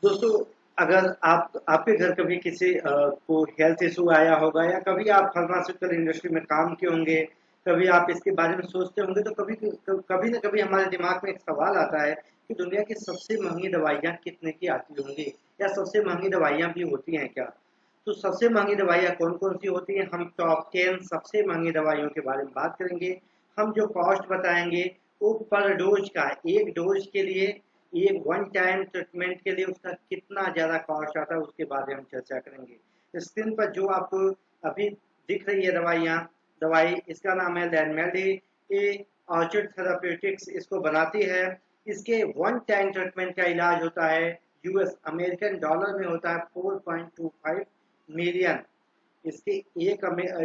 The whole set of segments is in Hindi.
दोस्तों, अगर आपके घर कभी किसी को हेल्थ इशू आया होगा या कभी आप फार्मास्यूटिकल इंडस्ट्री में काम किए होंगे, कभी आप इसके बारे में सोचते होंगे तो कभी ना कभी हमारे दिमाग में एक सवाल आता है कि दुनिया की सबसे महंगी दवाइयाँ कितने की आती होंगी या सबसे महंगी दवाइयाँ भी होती हैं क्या? तो सबसे महंगी दवाइयाँ कौन-कौन सी होती हैं? हम टॉप 10 सबसे महंगी दवाइयों के बारे में बात करेंगे। हम जो कॉस्ट बताएँगे वो पर डोज़ का, 1 डोज़ के लिए, एक वन टाइम ट्रीटमेंट के लिए उसका कितना ज़्यादा कॉस्ट आता है उसके बारे में हम चर्चा करेंगे। स्क्रीन पर जो आपको अभी दिख रही है दवाई इसका नाम है लैनमेडी। ये ऑर्चिड थेराप्यूटिक्स इसको बनाती है। इसके वन टाइम ट्रीटमेंट का इलाज होता है यूएस अमेरिकन डॉलर में होता है 4.25 मिलियन। इसकी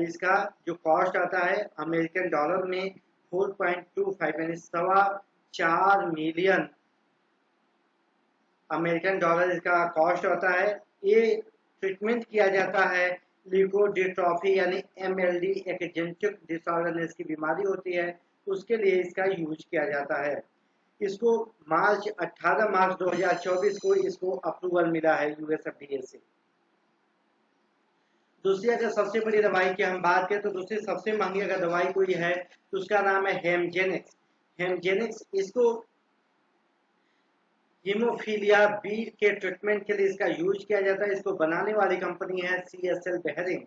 इसका जो कॉस्ट आता है अमेरिकन डॉलर में 4.25 यानी 4.25 मिलियन अमेरिकन डॉलर इसका कॉस्ट होता है। ये ट्रीटमेंट किया जाता है ल्यूकोड्ystrophy यानी एमएलडी, एक जेनेटिक डिसऑर्डर इसकी बीमारी होती है, उसके लिए इसका यूज किया जाता है। इसको 18 मार्च 2024 को इसको अप्रूवल मिला है यूएसएफडीए से। दूसरी अगर सबसे बड़ी दवाई की हम बात करें तो दूसरी सबसे महंगी अगर दवाई कोई है तो उसका नाम है हेमजेनिक्स। हेमजेनिक्स इसको हीमोफीलिया बी के ट्रीटमेंट के लिए इसका यूज किया जाता है। इसको बनाने वाली कंपनी है सीएसएल बेहरिंग।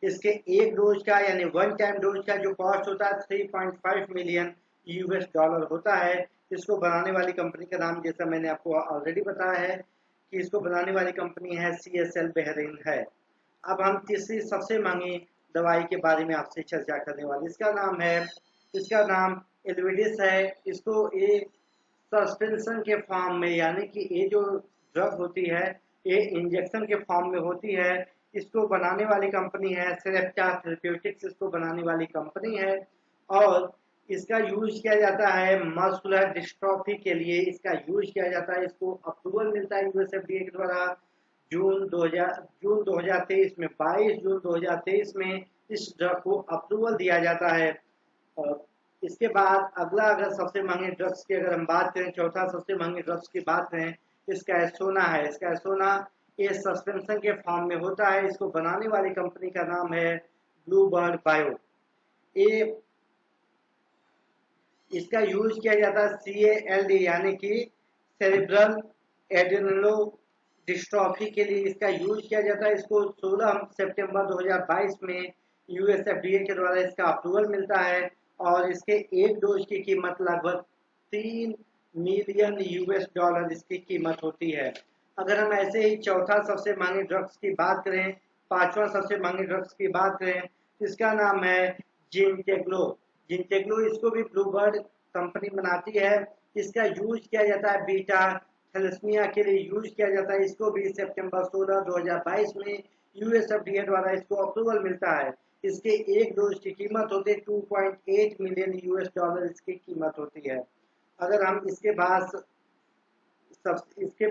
इसके एक डोज का यानी वन टाइम डोज का जो कॉस्ट होता है 3.5 मिलियन यूएस डॉलर होता है। इसको बनाने वाली कंपनी का नाम जैसा मैंने आपको ऑलरेडी बताया है कि इसको बनाने वाली कंपनी है सीएसएल बेहरिंग है। अब हम तीसरी सबसे महंगी दवाई के बारे में आपसे चर्चा करने वाले, इसका नाम एल्विडिस है। इसको एक सस्पेंशन के फॉर्म में यानी कि ये जो ड्रग होती है ये इंजेक्शन के फॉर्म में होती है। इसको बनाने वाली कंपनी है सेरेप्टा थेरेप्यूटिक्स, इसको बनाने वाली कंपनी है। और इसका यूज किया जाता है मस्कुलर डिस्ट्रॉफी के लिए इसका यूज किया जाता है। इसको अप्रूवल मिलता है यूएसएफडीए के द्वारा जून 2023 में, 22 जून 2023 में इस ड्रग को अप्रूवल दिया जाता है। और इसके बाद अगला अगर सबसे महंगे ड्रग्स की अगर हम बात करें, चौथा सबसे महंगे ड्रग्स की बात करें, इसका सोना है। इसका सोना ये सस्पेंशन के फॉर्म में होता है। इसको बनाने वाली कंपनी का नाम है ब्लू बर्ड बायो। ये इसका यूज किया जाता है CALD यानी कि सेरिब्रल एडेनलो डिस्ट्रॉफी के लिए इसका यूज किया जाता है। इसको 16 सितंबर 2022 में यूएसएफडीए के द्वारा इसका अप्रूवल मिलता है और इसके एक डोज की कीमत लगभग 3 मिलियन यूएस डॉलर इसकी कीमत होती है। अगर हम ऐसे ही चौथा सबसे महंगे ड्रग्स की बात करें, पांचवा सबसे महंगे ड्रग्स की बात करें, इसका नाम है जिंटेग्लो। जिंटेग्लो इसको भी ब्लूबर्ड कंपनी बनाती है। इसका यूज किया जाता है बीटा थैलेसीमिया के लिए यूज किया जाता है। इसको भी सितंबर 16 2022 में यूएसएफडीए द्वारा इसको अप्रूवल मिलता है। इसके एक डोज की कीमत होती है 2.8 मिलियन यूएस डॉलर इसकी कीमत होती है। अगर हम इसके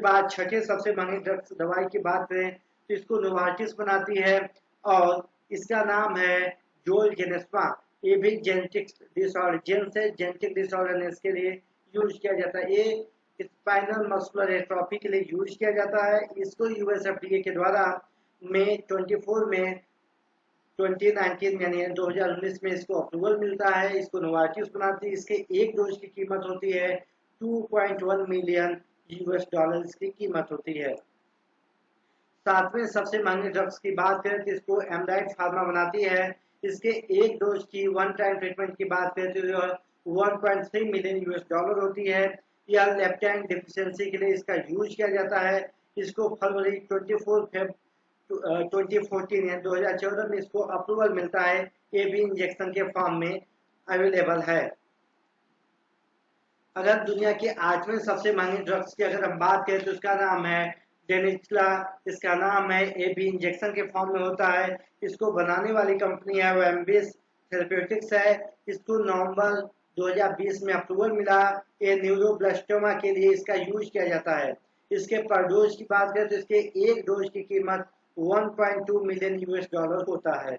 बाद छठे सबसे महंगे ड्रग्स दवाई की बात करें तो इसको नोवार्टिस बनाती है और इसका नाम है जोलजेनेस्मा। ये भी जेनेटिक डिसऑर्डर के लिए यूज किया जाता है। ये स्पाइनल मस्कुलर एट्रोफी के लिए यूज किया जाता है। इसको यूएसएफडीए के द्वारा मई 24 में 2019 यानी 2019 में इसको अप्रूवल मिलता है। इसको नोवार्टिस बनाती है। इसके एक डोज की कीमत होती है 2.1 मिलियन यूएस डॉलर की कीमत होती है। सातवें सबसे महंगे ड्रग्स की बात करें तो इसको एमडाइट फार्मा बनाती है। इसके एक डोज की वन टाइम ट्रीटमेंट की बात करें तो 1.3 मिलियन यूएस डॉलर होती है। यह लेप्टाइन डिफिशियंसी के लिए इसका यूज किया जाता है। इसको फरवरी 2014 या 2014 में इसको अप्रूवल मिलता है। ये भी इंजेक्शन के फॉर्म में अवेलेबल है। अगर दुनिया के आठवें सबसे महंगे ड्रग्स की अगर हम बात करें तो इसका नाम है डेनिचला। इसका नाम है, ये भी इंजेक्शन के फॉर्म में होता है। इसको बनाने वाली कंपनी है वो एम्बिस थेरेप्यूटिक्स है। इसको नवंबर 2020 में अप्रूवल मिला। ये न्यूरोब्लास्टोमा के लिए इसका यूज किया जाता है। इसके पर डोज की बात करें तो इसके एक डोज की कीमत 1.2 मिलियन यूएस डॉलर होता है।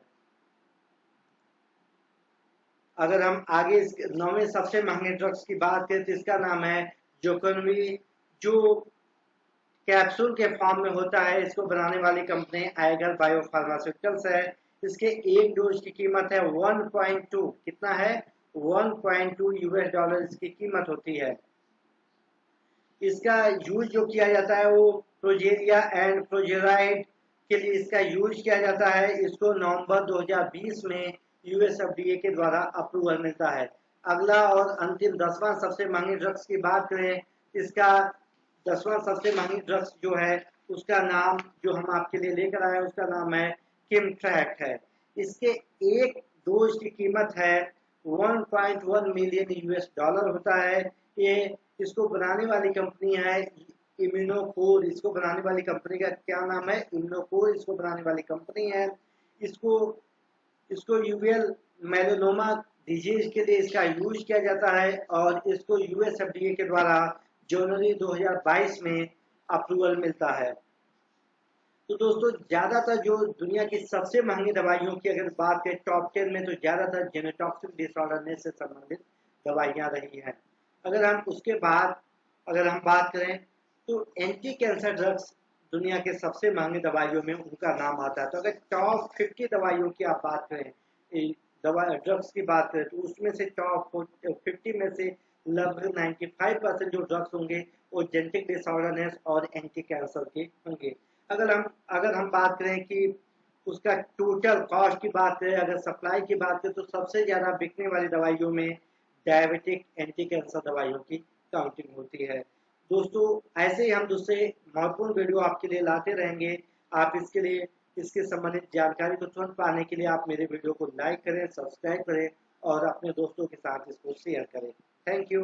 अगर हम आगे इस नौवें सबसे महंगे ड्रग्स की बात करें तो इसका नाम है जोकोनवी। जो कैप्सूल के फॉर्म में होता है। इसको बनाने वाली कंपनी आइगर बायोफार्मास्यूटिकल्स है। इसके एक डोज की कीमत है 1.2, कितना है 1.2 यूएस डॉलर इसकी कीमत होती है। इसका यूज जो किया जाता है वो प्रोजेरिया एंड प्रोजेराइड के लिए इसका यूज किया जाता है। इसको नवंबर 2020 में यूएसएफडीए के द्वारा अप्रूवल मिलता है। अगला और अंतिम 10वां सबसे महंगी ड्रग्स की बात करें, इसका 10वां सबसे महंगी ड्रग्स जो है उसका नाम जो हम आपके लिए लेकर आए उसका नाम है किमट्रैक है। इसके एक डोज की कीमत है 1.1 मिलियन यूएस डॉलर होता है। ये इसको बनाने वाली कंपनी है इम्यूनोकोर। इसको बनाने वाली कंपनी का क्या नाम है, इम्यूनोकोर इसको बनाने वाली कंपनी है। इसको इसको यूवेल मेलानोमा डिजीज के लिए इसका यूज किया जाता है और इसको यूएसएफडीए के द्वारा जनवरी 2022 में अप्रूवल मिलता है। तो दोस्तों ज्यादातर जो दुनिया की सबसे महंगी दवाइयों की अगर बात करें टॉप 10 में, तो ज्यादातर जेनेटॉक्सिक डिसऑर्डर से संबंधित दवाइयां रही हैं। अगर हम बात करें तो एंटी कैंसर ड्रग्स दुनिया के सबसे महंगे दवाइयों में उनका नाम आता है। तो अगर टॉप 50 दवाइयों की आप बात करें, दवा ड्रग्स की बात करें, तो उसमें से टॉप 50 में से लगभग 95% जो ड्रग्स होंगे वो जेनेटिक डिसऑर्डर और एंटी कैंसर के होंगे। अगर हम बात करें कि उसका टोटल कॉस्ट की बात करें, अगर सप्लाई की बात करें, तो सबसे ज़्यादा बिकने वाली दवाइयों में डायबिटिक एंटी कैंसर दवाइयों की काउंटिंग होती है। दोस्तों ऐसे ही हम दूसरे महत्वपूर्ण वीडियो आपके लिए लाते रहेंगे। आप इसके संबंधित जानकारी को तुरंत पाने के लिए आप मेरे वीडियो को लाइक करें, सब्सक्राइब करें और अपने दोस्तों के साथ इसको शेयर करें। Thank you.